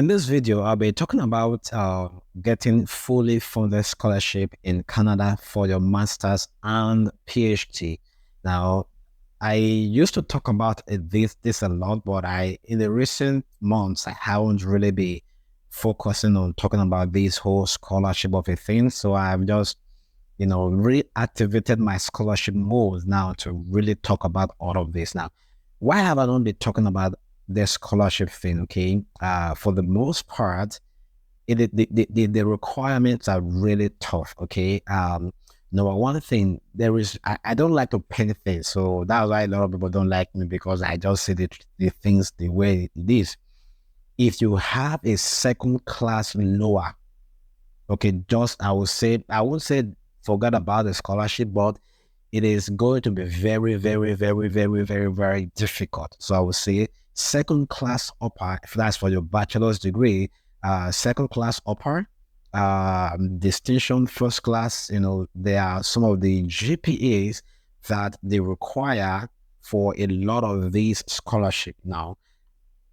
In this video, I'll be talking about getting fully funded scholarship in Canada for your master's and PhD. Now, I used to talk about this a lot, but in the recent months, I haven't really been focusing on talking about this whole scholarship of a thing. So I've just, reactivated my scholarship mode now to really talk about all of this. Now, why have I not been talking about the scholarship thing? Okay, for the most part, the requirements are really tough. Okay, number one thing, I don't like to paint things, so that's why a lot of people don't like me, because I just say the things the way it is. If you have a second class lower, okay, just I would say forget about the scholarship, but it is going to be very, very, very, very, very, very difficult. So I would say second class upper, if that's for your bachelor's degree, second class upper, distinction first class, there are some of the GPAs that they require for a lot of these scholarship. Now,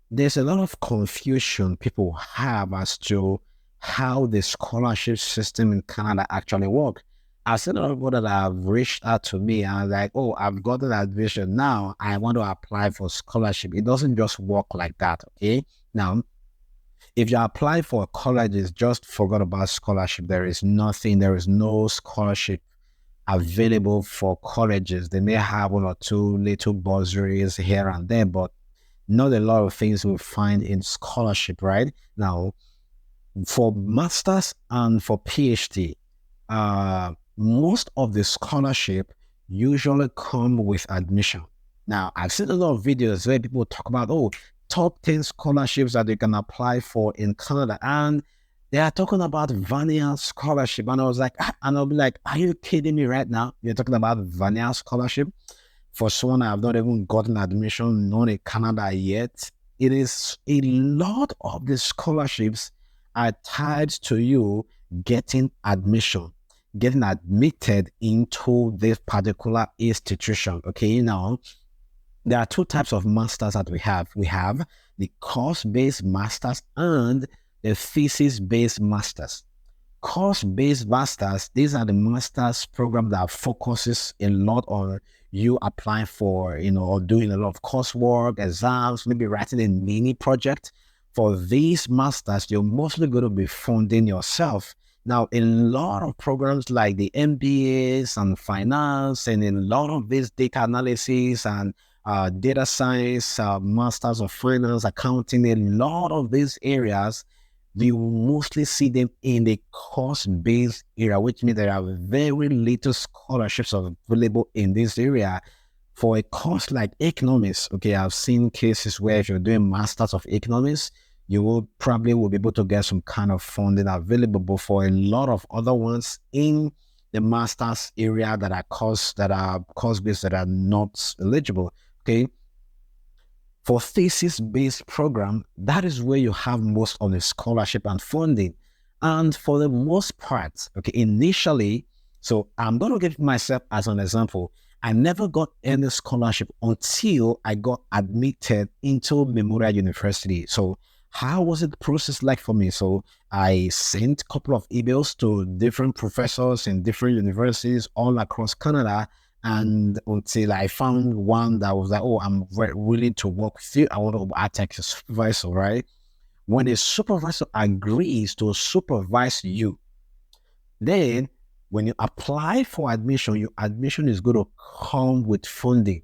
there's a lot of confusion people have as to how the scholarship system in Canada actually works. I've seen a lot of people that have reached out to me and like, oh, I've gotten admission now, I want to apply for scholarship. It doesn't just work like that, okay? Now, if you apply for colleges, just forget about scholarship. There is no scholarship available for colleges. They may have one or two little bursaries here and there, but not a lot of things we find in scholarship, right? Now, for masters and for PhD, most of the scholarship usually come with admission. Now, I've seen a lot of videos where people talk about, oh, top 10 scholarships that you can apply for in Canada. And they are talking about Vanier scholarship. And I'll be like, are you kidding me right now? You're talking about Vanier scholarship? For someone I have not even gotten admission, not in Canada yet, it is a lot of the scholarships are tied to you getting admission, getting admitted into this particular institution. Okay, now there are two types of masters that we have. We have the course-based masters and the thesis-based masters. Course-based masters, these are the masters program that focuses a lot on you applying for, or doing a lot of coursework, exams, maybe writing a mini project. For these masters, you're mostly going to be funding yourself. Now, in a lot of programs like the MBAs and finance, and in a lot of this data analysis and data science, masters of finance, accounting, a lot of these areas, we will mostly see them in the course-based area, which means there are very little scholarships available in this area. For a course like economics, okay, I've seen cases where if you're doing masters of economics, you will probably be able to get some kind of funding available. But for a lot of other ones in the master's area that are course-based that are not eligible, okay, for thesis-based program, that is where you have most of the scholarship and funding. And for the most part, okay, initially, so I'm going to give myself as an example. I never got any scholarship until I got admitted into Memorial University. So how was it the process like for me? So I sent a couple of emails to different professors in different universities all across Canada, and until I found one that was like, oh, I'm willing to work with you. I want to act as a supervisor, right? When a supervisor agrees to supervise you, then when you apply for admission, your admission is going to come with funding.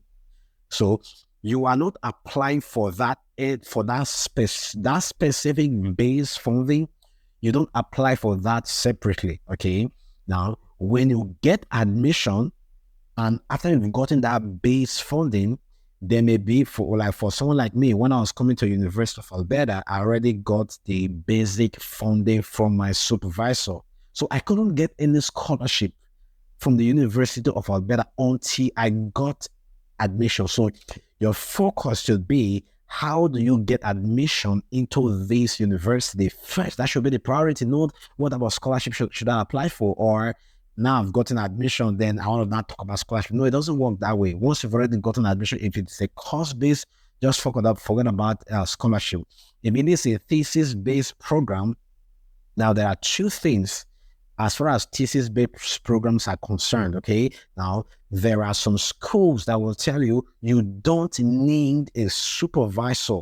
So you are not applying for that specific base funding. You don't apply for that separately. Okay. Now, when you get admission, and after you've gotten that base funding, there may be for someone like me, when I was coming to University of Alberta, I already got the basic funding from my supervisor. So I couldn't get any scholarship from the University of Alberta until I got admission. So your focus should be, how do you get admission into this university first? That should be the priority. Not what about scholarship should I apply for, or now I've gotten admission, then I want to not talk about scholarship. No, it doesn't work that way. Once you've already gotten admission, if it's a course-based, just forget about scholarship. If it is a thesis-based program, now there are two things as far as thesis-based programs are concerned. Okay, now there are some schools that will tell you you don't need a supervisor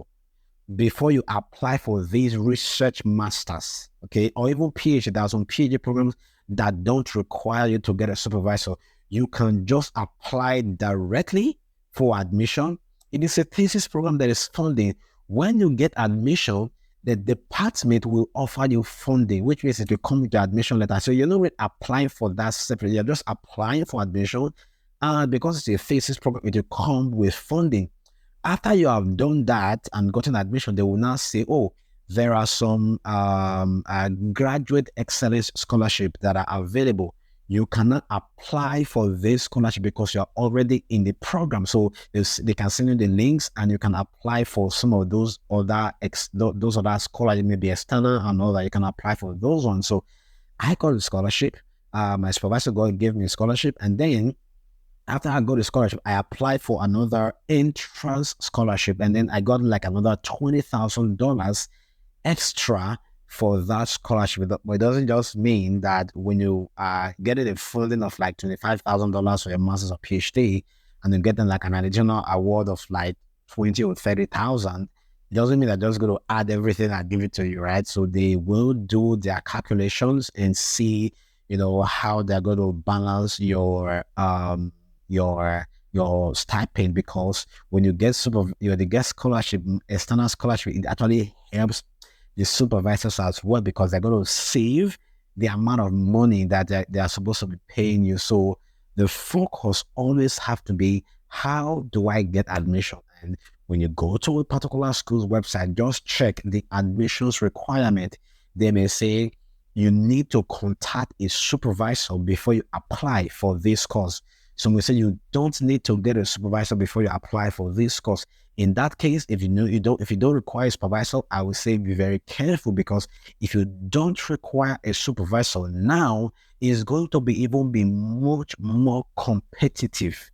before you apply for these research masters, okay, or even PhD. There are some PhD programs that don't require you to get a supervisor. You can just apply directly for admission. It is a thesis program that is funding. When you get admission, the department will offer you funding, which means it will come with the admission letter. So you're not really applying for that separately. You're just applying for admission. And because it's a thesis program, it will come with funding. After you have done that and gotten admission, they will now say, oh, there are some graduate excellence scholarship that are available. You cannot apply for this scholarship because you're already in the program. So they can send you the links and you can apply for some of those other scholarships, maybe external and all that. You can apply for those ones. So I got a scholarship. My supervisor gave me a scholarship, and then after I got the scholarship, I applied for another entrance scholarship, and then I got like another $20,000 extra for that scholarship. But it doesn't just mean that when you are getting a funding of like $25,000 for your master's or PhD, and you get like an additional award of like 20 or 30,000, it doesn't mean that they're just going to add everything and give it to you, right? So they will do their calculations and see, how they're going to balance your stipend, because when you get the get scholarship, external scholarship, it actually helps the supervisors as well, because they're going to save the amount of money that they are supposed to be paying you. So the focus always have to be, how do I get admission? And when you go to a particular school's website, just check the admissions requirement. They may say you need to contact a supervisor before you apply for this course. So we say you don't need to get a supervisor before you apply for this course. In that case, if you don't require a supervisor, I would say be very careful, because if you don't require a supervisor now, it's going to be much more competitive,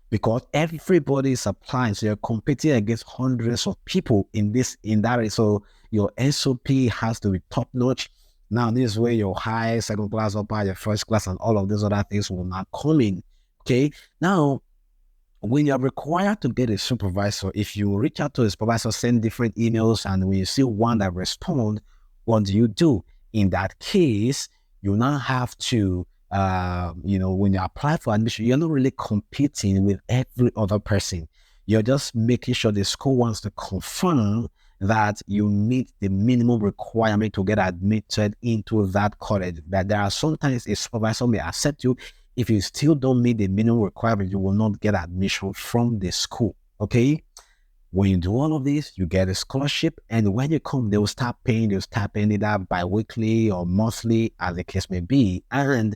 because everybody is applying. So you're competing against hundreds of people in that. So your SOP has to be top notch. Now, this is where your high, second class, upper, your first class, and all of these other things will not come in. Okay. Now, when you're required to get a supervisor, if you reach out to a supervisor, send different emails, and when you see one that responds, what do? In that case, you now have to, when you apply for admission, you're not really competing with every other person. You're just making sure the school wants to confirm that you meet the minimum requirement to get admitted into that college. That there are sometimes a supervisor may accept you. If you still don't meet the minimum requirement, you will not get admission from the school. Okay. When you do all of this, you get a scholarship, and when you come, they will start paying either bi-weekly or monthly, as the case may be. And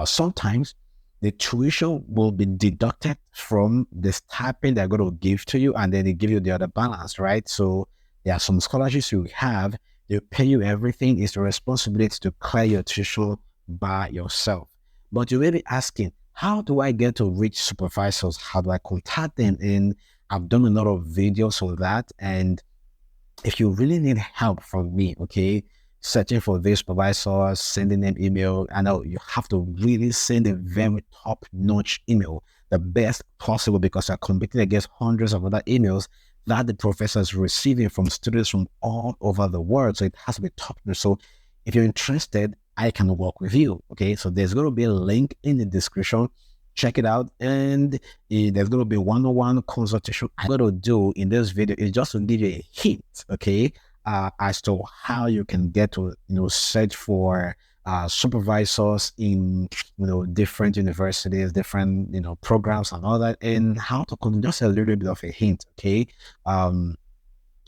sometimes the tuition will be deducted from the stipend they're going to give to you, and then they give you the other balance, right? So there are some scholarships you have, they pay you everything. It's the responsibility to clear your tuition by yourself. But you may be asking, how do I get to reach supervisors? How do I contact them? And I've done a lot of videos on that. And if you really need help from me, okay, searching for these supervisors, sending them email, I know you have to really send a very top-notch email, the best possible, because you're competing against hundreds of other emails that the professor is receiving from students from all over the world. So it has to be top-notch. So if you're interested, I can work with you. Okay, so there's going to be a link in the description. Check it out, and there's going to be one-on-one consultation. I'm going to do in this video is just to give you a hint, okay, as to how you can get to search for supervisors in different universities, different programs and all that, and how to just a little bit of a hint, okay.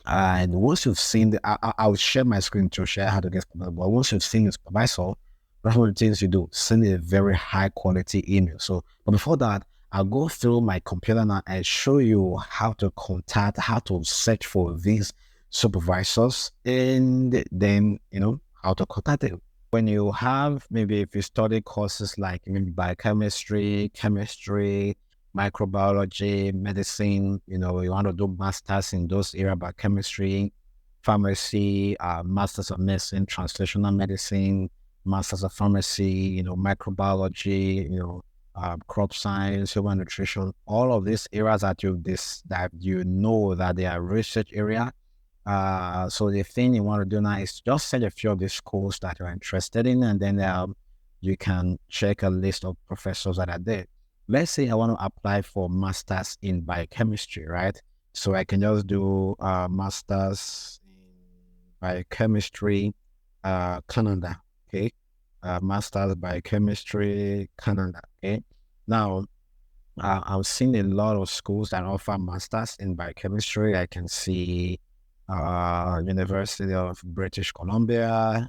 And once you've seen I'll share my screen to share how to get supervisor. But once you've seen the supervisor, that's one of the things you do: send a very high quality email. So, but before that, I'll go through my computer now and show you how to search for these supervisors, and then how to contact them. When you have, maybe if you study courses like maybe biochemistry, chemistry, microbiology, medicine, you want to do masters in those areas, biochemistry, pharmacy, masters of medicine, translational medicine, masters of pharmacy, microbiology, crop science, human nutrition, all of these areas that that they are research area. So the thing you want to do now is just set a few of these schools that you're interested in, and then you can check a list of professors that are there. Let's say I want to apply for masters in biochemistry, right? So I can just do masters in biochemistry, Canada, okay? Masters biochemistry, Canada, okay? Now, I've seen a lot of schools that offer masters in biochemistry. I can see University of British Columbia,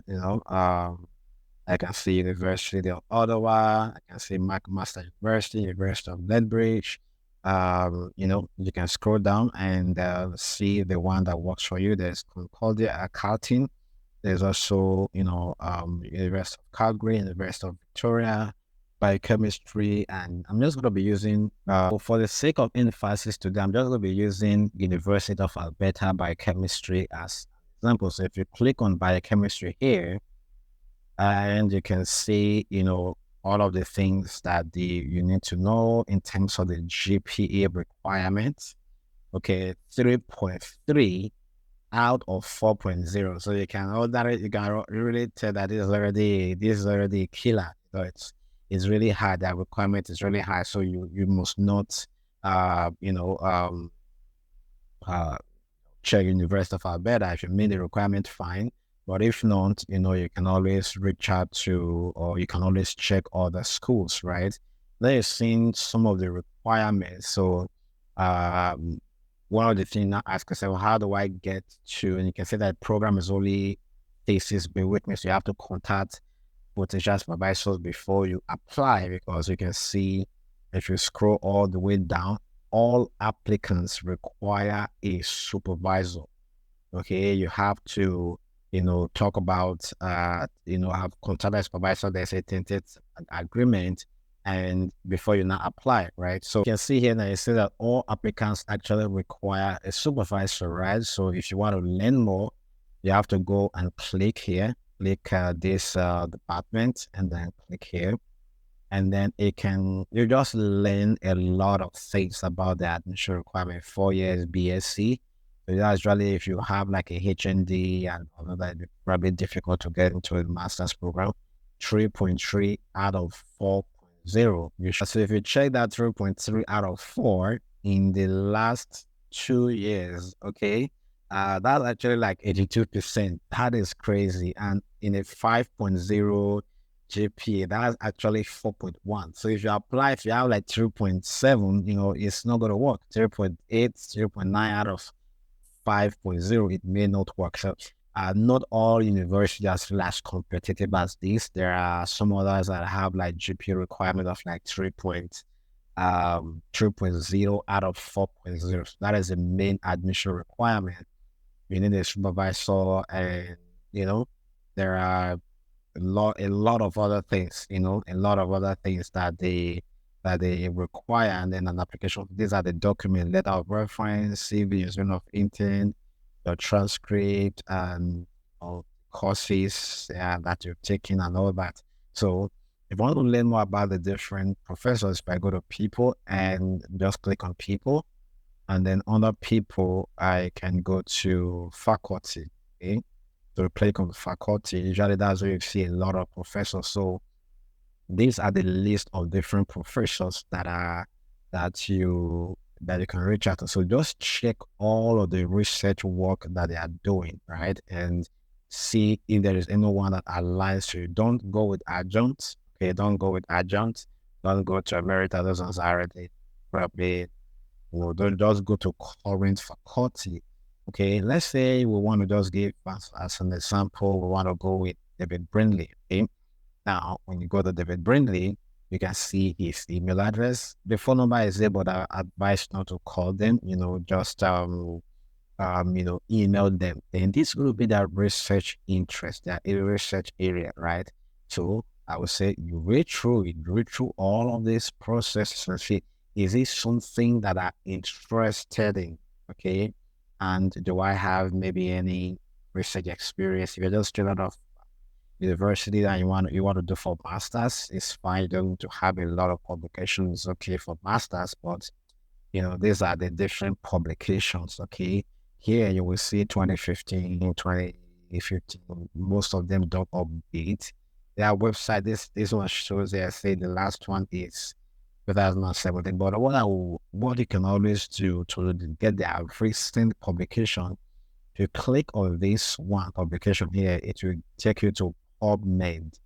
I can see University of Ottawa, I can see McMaster University, University of Lethbridge. You can scroll down and see the one that works for you. There's Concordia Accounting. There's also, University of Calgary, University of Victoria, biochemistry, and I'm just going to be using, for the sake of emphasis today, I'm just going to be using University of Alberta biochemistry as an example. So if you click on biochemistry here, and you can see, all of the things that you need to know in terms of the GPA requirements. Okay, 3.3 out of 4.0. So you can really tell that this is already a killer. So it's really hard. That requirement is really high. So you must not check University of Alberta. If you meet the requirement, fine. But if not, you can always reach out to, or you can always check other schools, right? They're seeing some of the requirements. So one of the things now ask yourself, how do I get to, and you can say that program is only thesis based with me. So you have to contact potential supervisors before you apply, because you can see if you scroll all the way down, all applicants require a supervisor. Okay, you have to, talk about, have contacted a supervisor. There's a tentative agreement, and before you now apply, right? So you can see here that you see that all applicants actually require a supervisor, right? So if you want to learn more, you have to go and click here, click this department, and then click here. And then you just learn a lot of things about the admission requirement, 4 years BSc. So that's really, if you have like a HND and all that, it's probably difficult to get into a master's program. 3.3 out of 4.0. So if you check that 3.3 out of 4 in the last 2 years, okay, that's actually like 82%. That is crazy. And in a 5.0 GPA, that's actually 4.1. So if you apply, if you have like 3.7, it's not going to work. 0.8, 0.9 out of 5.0, it may not work. So not all universities are still as competitive as this. There are some others that have like GPA requirement of like 3.0 out of 4.0. So that is the main admission requirement. You need a supervisor, and there are a lot of other things, that they require, and then an application. These are the documents: letter of reference, CV, resume of intent, your transcript, and courses that you've taken, and all that. So if you want to learn more about the different professors, I go to people and just click on people, and then under people, I can go to faculty. Okay, so click on faculty. Usually that's where you see a lot of professors. So these are the list of different professors that you can reach out to. So just check all of the research work that they are doing, right? And see if there is anyone that aligns to you. Don't go with adjuncts. Okay, don't go with adjuncts. Don't go to emerita. Those ones are already probably, don't just go to current faculty. Okay, let's say we want to just give as an example, we want to go with David Brindley. Okay, now when you go to David Brindley, you can see his email address. The phone number is there, but I advise not to call them. Just email them. And this will be their research interest, their research area, right? So I would say you read through all of these processes and see Is it something that I'm interested in? Okay. And do I have maybe any research experience? If you're just straight out of university and you want to do for masters, it's fine. You don't need to have a lot of publications, okay, for masters, but these are the different publications, okay. Here you will see 2015, 2015. Most of them don't update their website. This one shows there, say the last one is 2017. But what you can always do to get their recent publication, if you click on this one publication here, it will take you to PubMed.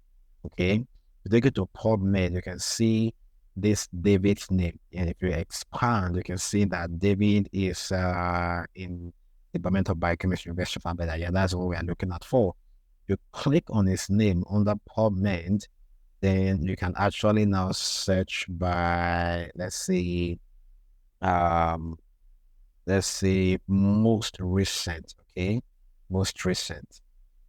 Okay. If you take it to PubMed, you can see this David's name. And if you expand, you can see that David is in Department of Biochemistry, University of Alberta. Yeah, that's what we are looking at for. You click on his name under PubMed, then you can actually now search by, um, let's say most recent, okay? Most recent.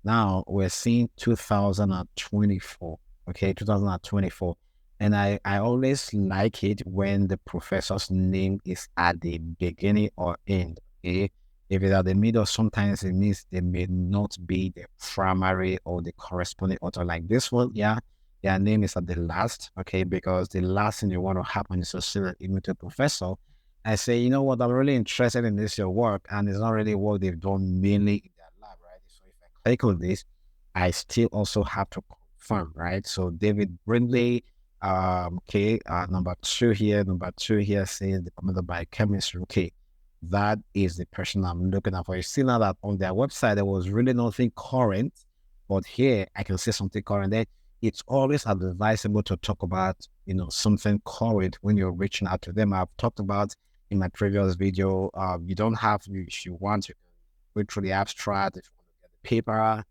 Now we're seeing 2024, okay? 2024. And I always like it when the professor's name is at the beginning or end, okay? If it's at the middle, sometimes it means they may not be the primary or the corresponding author. Like this one, yeah, their name is at the last, okay? Because the last thing you want to happen is to send an email to the professor. I say, you know what, I'm really interested in this, your work, and it's not really what they've done mainly in their lab, right? So if I click on this, I still also have to confirm, right? So David Brindley, okay, number two here says Department of Biochemistry, okay. That is the person I'm looking at for. You see now that on their website, there was really nothing current, but here I can see something current there. It's always advisable to talk about, something current when you're reaching out to them. I've talked about in my previous video, you don't have, if you want, you can go through the abstract. If you want to get the paper,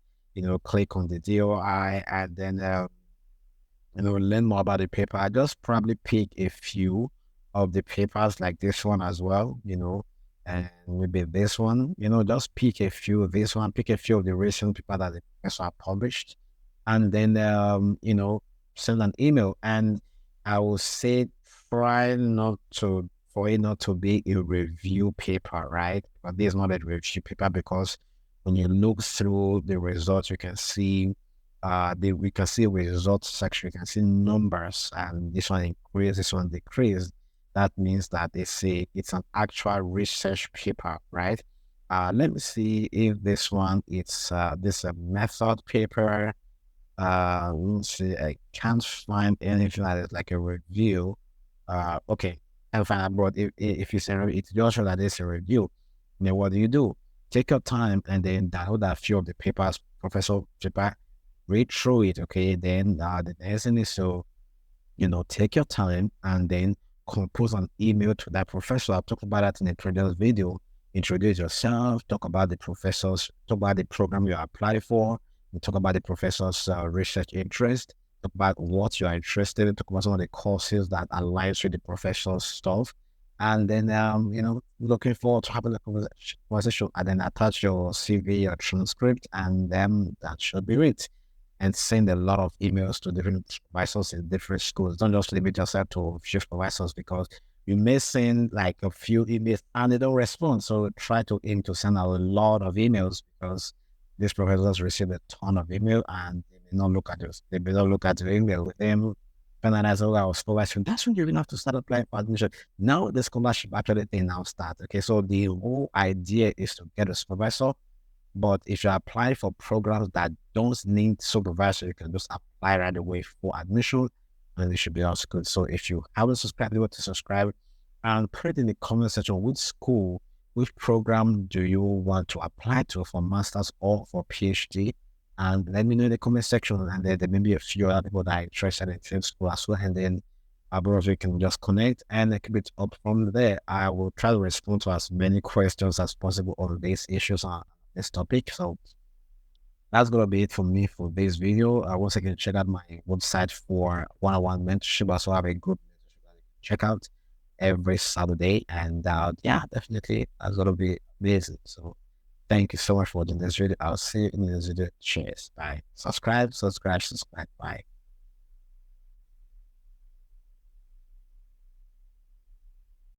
click on the DOI and then, learn more about the paper. I just probably pick a few of the papers like this one as well, and maybe this one, just pick a few of this one, pick a few of the recent paper that the professor have published, and then, send an email. And I will say, try not to, for it not to be a review paper, right? But this is not a review paper because when you look through the results, you can see we can see results section, you can see numbers, and this one increased, this one decreased. That means that it's an actual research paper, right? Let me see if this one this a method paper. Let me see. I can't find anything that is like a review. Okay, I'll find out. But if you say it just shows that it's a review, then what do? Take your time and then download a few of the papers, professor paper, read through it. Okay, then the next thing is to take your time and then compose an email to that professor. I've talked about that in a previous video. Introduce yourself, talk about the professors, talk about the program you apply for, and talk about the professor's research interest, talk about what you are interested in, talk about some of the courses that aligns with the professor's stuff. And then, looking forward to having a conversation, and then attach your CV, your transcript, and then that should be it. And send a lot of emails to different supervisors in different schools. Don't just limit yourself to a few supervisors because you may send like a few emails and they don't respond. So try to aim to send a lot of emails because these professors receive a ton of email and they may not look at this. They may not look at the email with them. Finalize all our scholarship. That's when you even have to start applying for admission. Now the scholarship actually thing now starts. Okay, so the whole idea is to get a supervisor. But if you apply for programs that don't need supervisor, you can just apply right away for admission and it should be all good. So if you haven't subscribed, you want to subscribe and put it in the comment section which school, which program do you want to apply to for master's or for PhD? And let me know in the comment section. And then there may be a few other people that are interested in the same school as well. And then both of you can just connect and keep it up from there. I will try to respond to as many questions as possible on these issues on this topic. So that's gonna be it for me for this video. Once again, check out my website for one-on-one mentorship. I also have a group mentorship that you can check out every Saturday. And yeah, definitely that's gonna be amazing. So thank you so much for watching this video. I'll see you in this video. Cheers. Bye. Subscribe. Bye.